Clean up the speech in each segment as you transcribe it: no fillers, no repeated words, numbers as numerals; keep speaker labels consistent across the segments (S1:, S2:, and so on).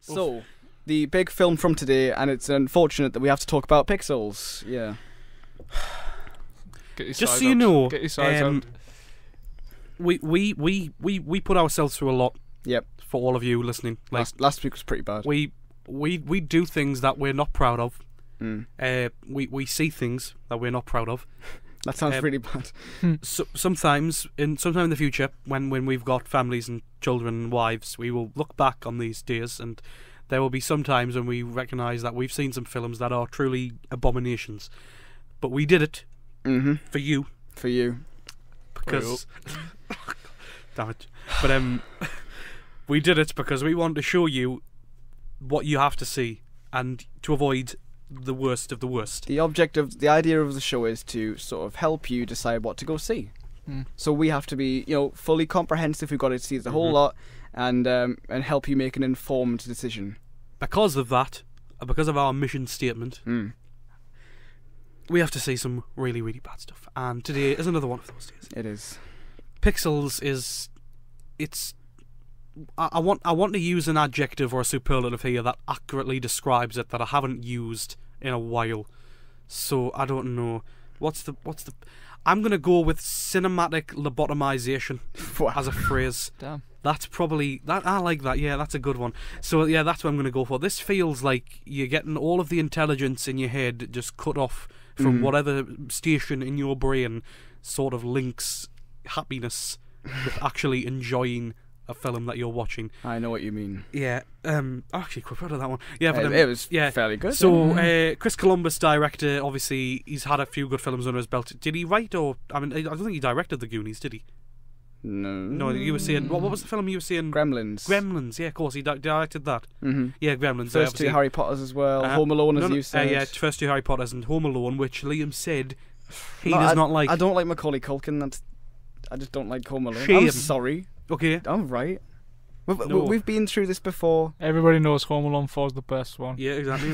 S1: So, the big film from today, and it's unfortunate that we have to talk about Pixels. Yeah.
S2: Just so you know,
S3: Get your sides out.
S2: we put ourselves through a lot.
S1: Yep.
S2: For all of you listening, like
S1: last week was pretty bad.
S2: we do things that we're not proud of.
S1: Mm.
S2: We see things that we're not proud of.
S1: That sounds really bad.
S2: So, sometime in the future, when we've got families and children and wives, we will look back on these days, and there will be some times when we recognise that we've seen some films that are truly abominations. But we did it for you.
S1: For you.
S2: Because damn it. But we did it because we want to show you what you have to see and to avoid the worst of the worst.
S1: The idea of the show is to sort of help you decide what to go see. So we have to be, fully comprehensive. We've got to see the whole lot and help you make an informed decision.
S2: Because of that, because of our mission statement, we have to see some really, really bad stuff. And today is another one of those days.
S1: It is.
S2: Pixels is... I want to use an adjective or a superlative here that accurately describes it that I haven't used in a while. So I don't know. What's the I'm gonna go with cinematic lobotomization as a phrase.
S3: Damn.
S2: That's probably that. I like that. Yeah, that's a good one. So yeah, that's what I'm gonna go for. This feels like you're getting all of the intelligence in your head just cut off from whatever station in your brain sort of links happiness with actually enjoying a film that you're watching.
S1: I know what you mean.
S2: Yeah. Actually, quite proud of that one. Yeah, but
S1: it was fairly good.
S2: So, Chris Columbus, director, obviously, he's had a few good films under his belt. Did he write or? I mean, I don't think he directed The Goonies, did he?
S1: No,
S2: you were saying what was the film you were saying?
S1: Gremlins,
S2: yeah, of course, he directed that. Yeah, Gremlins.
S1: First two Harry Potters as well. Home Alone, as you said.
S2: Yeah, first two Harry Potters and Home Alone, which Liam said he does not like.
S1: I don't like Macaulay Culkin. I just don't like Home Alone.
S2: Shame.
S1: I'm sorry.
S2: Okay.
S1: I'm right. We've been through this before.
S3: Everybody knows Home Alone 4 is the best one.
S2: Yeah, exactly.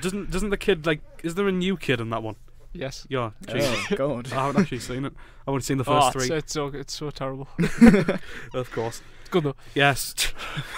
S2: Doesn't the kid is there a new kid in that one?
S3: Yes.
S2: Yeah.
S1: Oh God.
S2: I haven't actually seen it. I haven't seen the first three.
S3: It's so terrible.
S2: Of course.
S3: It's good though.
S2: Yes,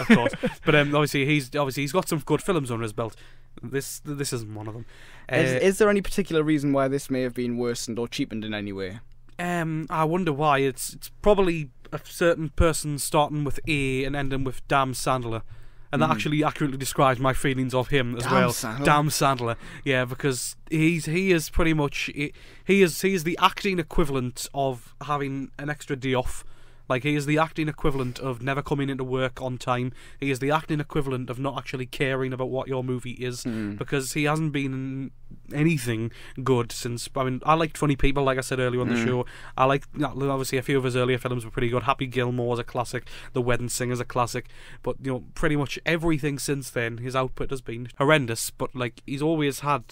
S2: of course. But obviously he's got some good films under his belt. This isn't one of them.
S1: Is there any particular reason why this may have been worsened or cheapened in any way?
S2: I wonder why. It's probably a certain person starting with A and ending with Damn Sandler. And that actually accurately describes my feelings of him as well. Damn Sandler. Yeah, because he is pretty much he is the acting equivalent of having an extra day off. Like, he is the acting equivalent of never coming into work on time. He is the acting equivalent of not actually caring about what your movie is, because he hasn't been in anything good since. I mean, I liked Funny People, like I said earlier on the show. I like, obviously, a few of his earlier films were pretty good. Happy Gilmore is a classic. The Wedding Singer's a classic. But, pretty much everything since then, his output has been horrendous. But, he's always had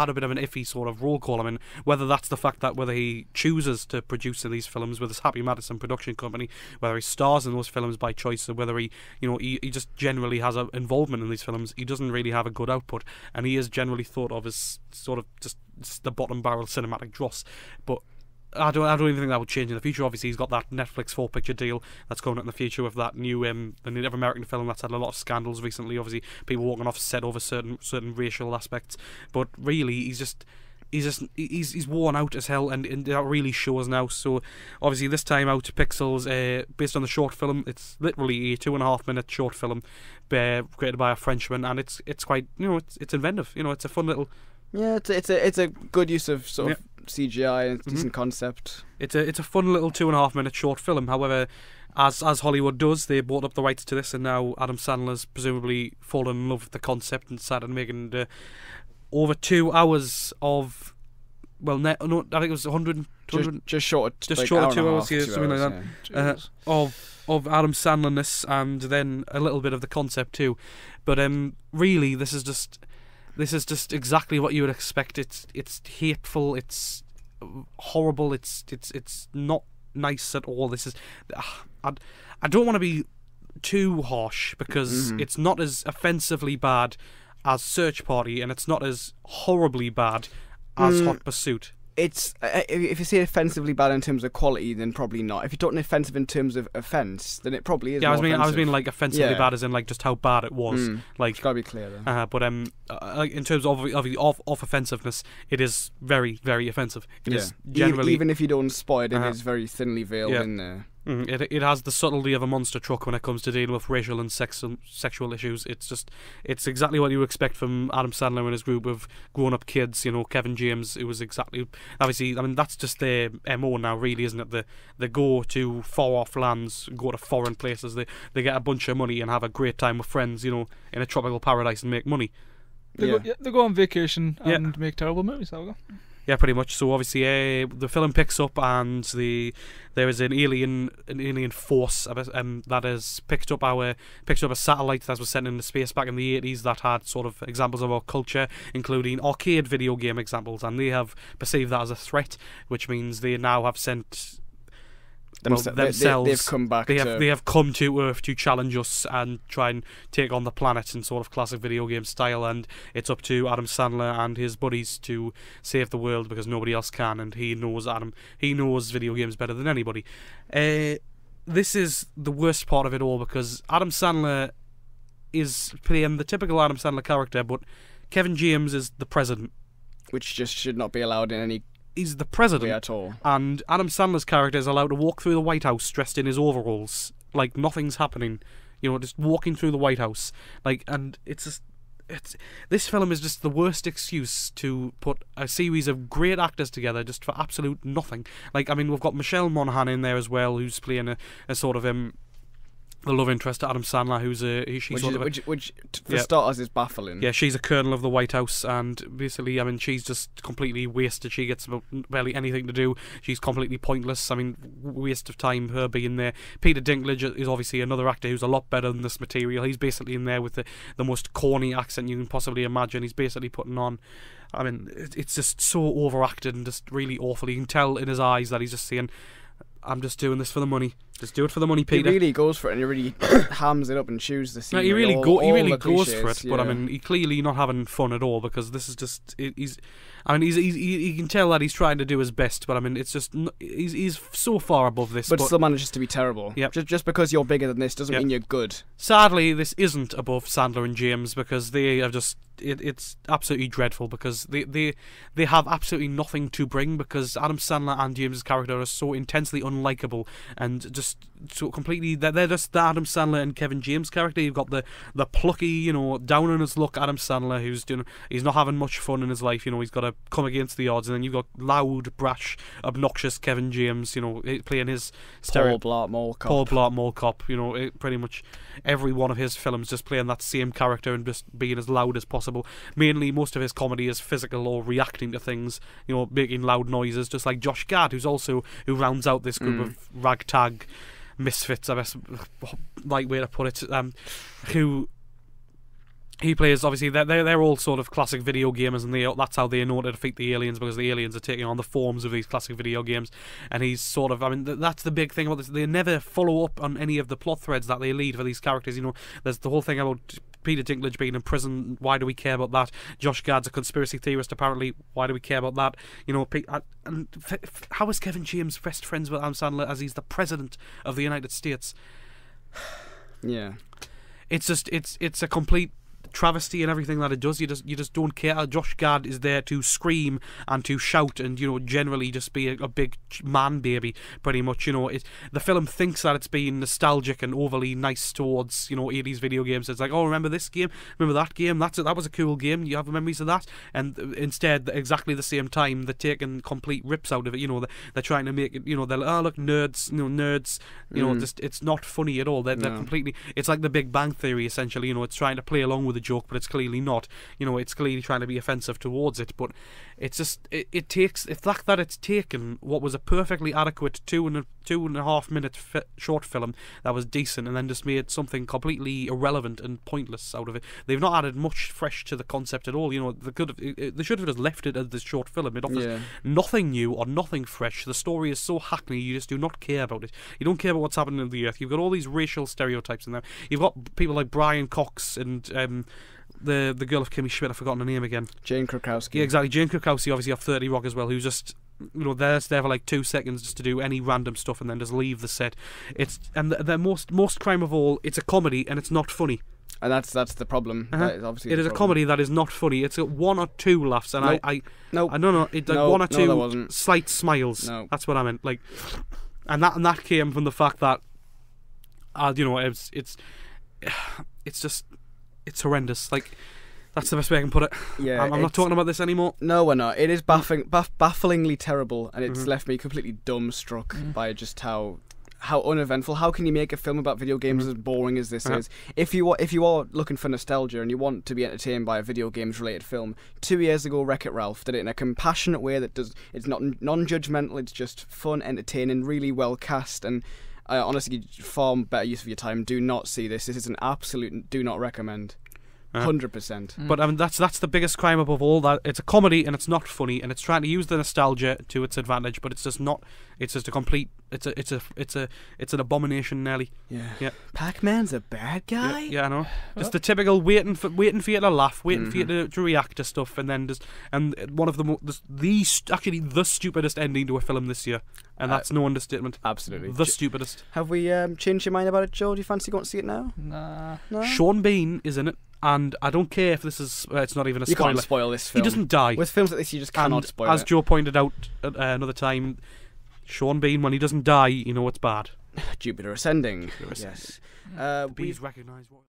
S2: a bit of an iffy sort of role call. I mean, whether that's the fact that whether he chooses to produce these films with his Happy Madison production company, whether he stars in those films by choice, or whether he just generally has an involvement in these films, he doesn't really have a good output, and he is generally thought of as sort of just the bottom barrel cinematic dross. But I don't even think that would change in the future. Obviously, he's got that Netflix 4-picture deal that's coming out in the future with that new the Native American film that's had a lot of scandals recently. Obviously, people walking off set over certain racial aspects. But really, he's worn out as hell, and that really shows now. So obviously, this time out, Pixels, based on the short film, it's literally a 2.5-minute short film created by a Frenchman, and it's quite it's inventive. It's a fun little.
S1: Yeah, it's a good use of sort of CGI and decent concept.
S2: It's a fun little 2.5-minute short film. However, as Hollywood does, they bought up the rights to this, and now Adam Sandler's presumably fallen in love with the concept and started making over 2 hours of. Well, I think it was 100
S1: just short of
S2: 2 hours, yeah, something like that. Of Adam Sandler-ness, and then a little bit of the concept too. But really, this is just exactly what you would expect. It's hateful. It's horrible. It's not nice at all. This is. I don't want to be too harsh because it's not as offensively bad as Search Party, and it's not as horribly bad as Hot Pursuit.
S1: it's if you say offensively bad in terms of quality, then probably not. If you're talking offensive in terms of offence, then it probably is.
S2: Yeah,
S1: more
S2: I was mean like offensively
S1: Yeah.
S2: bad as in like just how bad it was. Like,
S1: It's gotta be clear though.
S2: but like in terms of offensiveness, it is very, very offensive. It is generally
S1: even if you don't spoil it, it
S2: Uh-huh.
S1: is very thinly veiled
S2: Yeah.
S1: in there.
S2: It has the subtlety of a monster truck when it comes to dealing with racial and sexual issues. It's exactly what you would expect from Adam Sandler and his group of grown-up kids. You know, Kevin James. It was exactly, obviously. I mean, that's just their MO now, really, isn't it? They go to far-off lands, go to foreign places. They get a bunch of money and have a great time with friends. You know, in a tropical paradise and make money.
S3: They go on vacation
S2: Yeah.
S3: and make terrible movies. There we go.
S2: Yeah, pretty much. So obviously, the film picks up, and there is an alien force that has picked up a satellite that was sent into space back in the 80s that had sort of examples of our culture, including arcade video game examples, and they have perceived that as a threat, which means they now have sent. Themselves,
S1: they've come back.
S2: They have come to Earth to challenge us and try and take on the planet in sort of classic video game style. And it's up to Adam Sandler and his buddies to save the world because nobody else can, and he knows video games better than anybody. This is the worst part of it all because Adam Sandler is playing the typical Adam Sandler character, but Kevin James is the president,
S1: which just should not be allowed in any.
S2: He's the president
S1: at all.
S2: And Adam Sandler's character is allowed to walk through the White House dressed in his overalls, like nothing's happening. You know, just walking through the White House, and this film is just the worst excuse to put a series of great actors together just for absolute nothing. Like, I mean, we've got Michelle Monaghan in there as well, who's playing a sort of the love interest to Adam Sandler,
S1: which for starters is baffling.
S2: Yeah, she's a colonel of the White House, and basically, I mean, she's just completely wasted. She gets barely anything to do. She's completely pointless. I mean, waste of time her being there. Peter Dinklage is obviously another actor who's a lot better than this material. He's basically in there with the most corny accent you can possibly imagine. He's basically putting on. I mean, it's just so overacted and just really awful. You can tell in his eyes that he's just saying, I'm just doing this for the money. Just do it for the money, Peter.
S1: He really goes for it, and he really hams it up and chews the scene.
S2: No, he really goes for it,
S1: yeah.
S2: but I mean, he's clearly not having fun at all because this is just he can tell that he's trying to do his best, but I mean, it's just he's so far above this.
S1: But still manages to be terrible.
S2: Yep.
S1: Just because you're bigger than this doesn't mean you're good.
S2: Sadly, this isn't above Sandler and James because they have just. It's absolutely dreadful because they have absolutely nothing to bring because Adam Sandler and James's character are so intensely unlikable and just so completely they're just the Adam Sandler and Kevin James character. You've got the plucky, you know, down on his luck Adam Sandler who's he's not having much fun in his life, you know, he's got to come against the odds, and then you've got loud, brash, obnoxious Kevin James, you know, playing his
S1: Paul Blart Mall Cop,
S2: you know, pretty much every one of his films just playing that same character and just being as loud as possible. Mainly, most of his comedy is physical or reacting to things, you know, making loud noises, just like Josh Gad, who rounds out this group of ragtag misfits, I guess, like way to put it, who he plays. Obviously, they're all sort of classic video gamers, and that's how they know to defeat the aliens, because the aliens are taking on the forms of these classic video games. And he's sort of, I mean, that's the big thing about this. They never follow up on any of the plot threads that they lead for these characters. You know, there's the whole thing about Peter Dinklage being in prison. Why do we care about that? Josh Gad's a conspiracy theorist, apparently. Why do we care about that? You know, how is Kevin James best friends with Adam Sandler as he's the president of the United States?
S1: Yeah,
S2: it's just it's a complete travesty and everything that it does. You just don't care. Josh Gad is there to scream and to shout and, you know, generally just be a big man baby, pretty much. You know, the film thinks that it's being nostalgic and overly nice towards, you know, 80s video games. It's like, oh, remember this game? Remember that game? That was a cool game. You have memories of that? And instead, exactly the same time, they're taking complete rips out of it. You know, they're trying to make it, you know, they're like, oh, look, nerds, you know, just it's not funny at all. They're completely, it's like the Big Bang Theory, essentially. You know, it's trying to play along with the joke, but it's clearly not. You know, it's clearly trying to be offensive towards it, but it's just it takes the fact that it's taken what was a perfectly adequate 2.5 minute short film that was decent and then just made something completely irrelevant and pointless out of it. They've not added much fresh to the concept at all. You know, they should have just left it as this short film. It offers nothing new or nothing fresh. The story is so hackneyed, you just do not care about it. You don't care about what's happening in the earth. You've got all these racial stereotypes in there. You've got people like Brian Cox and the girl of Kimmy Schmidt, I've forgotten her name again.
S1: Jane Krakowski.
S2: Yeah, exactly. Jane Krakowski, obviously, off 30 Rock as well, who's just they're there for like 2 seconds just to do any random stuff and then just leave the set. And the most crime of all, it's a comedy and it's not funny.
S1: And that's the problem. That is obviously
S2: it is a comedy that is not funny. It's got 1 or 2 laughs, and
S1: nope.
S2: I
S1: don't
S2: know. It's like 1 or 2 slight smiles.
S1: No.
S2: That's what I meant. Like, and that came from the fact that, it's horrendous. Like, that's the best way I can put it.
S1: Yeah,
S2: I'm not talking about this anymore.
S1: No, we're not. It is bafflingly terrible, and it's left me completely dumbstruck by just how uneventful. How can you make a film about video games as boring as this is? If you are looking for nostalgia and you want to be entertained by a video games related film, 2 years ago Wreck-It Ralph did it in a compassionate way it's not non-judgmental. It's just fun, entertaining, really well cast, and honestly, far better use of your time. Do not see this. This is an absolute do not recommend. 100%.
S2: But I mean, that's the biggest crime above all. That it's a comedy and it's not funny, and it's trying to use the nostalgia to its advantage, but it's just not. It's just a complete. It's an abomination, nearly.
S1: Yeah. Pac-Man's a bad guy.
S2: Yeah, I know. Just the typical waiting for you to laugh, waiting for you to react to stuff, and then one of the stupidest ending to a film this year, and that's no understatement.
S1: Absolutely,
S2: the stupidest.
S1: Have we changed your mind about it, Joe? Do you fancy going to see it now?
S3: Nah.
S1: No?
S2: Sean Bean is in it. And I don't care if this is. It's not even a spoiler.
S1: You can't spoil this film.
S2: He doesn't die.
S1: With films like this, you just cannot spoil it.
S2: As Joe pointed out at another time, Sean Bean, when he doesn't die, you know it's bad.
S1: Jupiter Ascending. Yes.
S2: Bees recognise what.